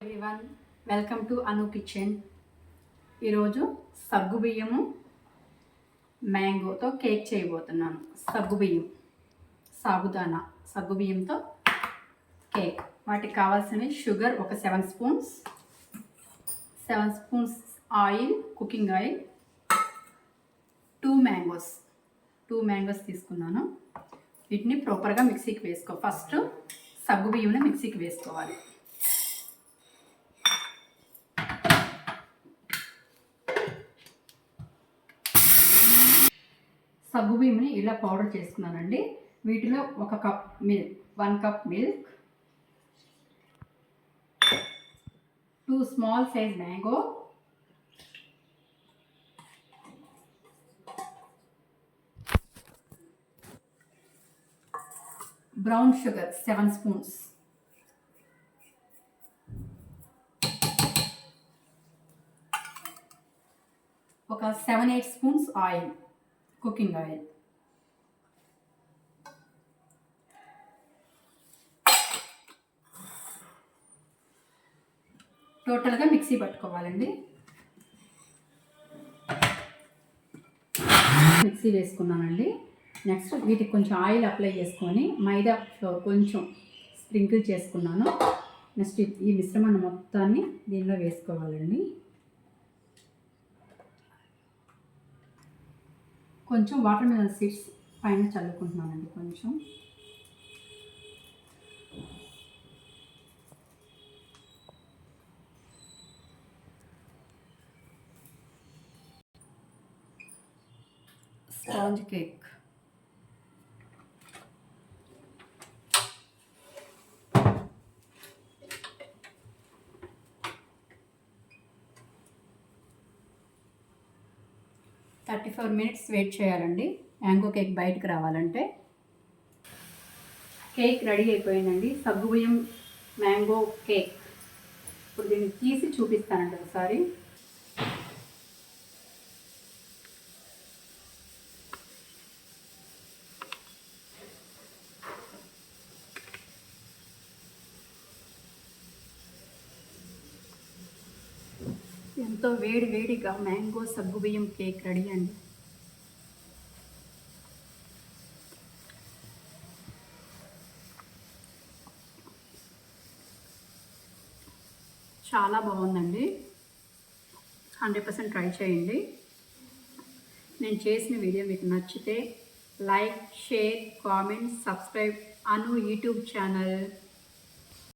Everyone, welcome to Anu kitchen. ఈరోజు సగ్గుబియ్యము మ్యాంగోతో cake చేయబోతున్నాను. సాబుదానా సగ్గుబియ్యంతో కేక్. వాటికి కావాల్సినవి షుగర్ ఒక 7 spoons oil, cooking oil, 2 mangoes తీసుకున్నాను. వీటిని ప్రాపర్గా మిక్సీకి ఫస్ట్ సగ్గుబియ్యంని మిక్సీకి వేసుకోవాలి. సగ్గుబియ్యంని ఇలా పౌడర్ చేసుకున్నానండి. వీటిలో 1 cup milk, 1 cup milk, 2 small size mango, brown sugar 7 spoons, ఒక 7-8 స్పూన్స్ ఆయిల్, కుకింగ్ ఆయిల్. టోటల్గా మిక్సీ పట్టుకోవాలండి. మిక్సీ వేసుకున్నానండి. నెక్స్ట్ వీటికి కొంచెం ఆయిల్ అప్లై చేసుకొని మైదా ఫ్లోర్ కొంచెం స్ప్రింకిల్ చేసుకున్నాను. నెక్స్ట్ ఈ మిశ్రమాన్ని మొత్తాన్ని దీనిలో వేసుకోవాలండి. కొంచెం వాటర్ మిలన్ సీడ్స్ పైన చల్లుకుంటున్నానండి. కొంచెం sponge cake. Thirty 4 minutes wait చేయాలండి మ్యాంగో కేక్ బయటకు రావాలంటే. కేక్ రెడీ అయిపోయిందండి, సగ్గుబియ్యం మ్యాంగో కేక్. ఇప్పుడు దీన్ని తీసి చూపిస్తానండి ఒకసారి. ఎంతో వేడిగా మ్యాంగో సగ్గుబియ్యం కేక్ రెడీ అండి. చాలా బాగుందండి. 100% ట్రై చేయండి. నేను చేసిన వీడియో మీకు నచ్చితే లైక్, షేర్, కామెంట్, సబ్స్క్రైబ్ అను యూట్యూబ్ ఛానల్.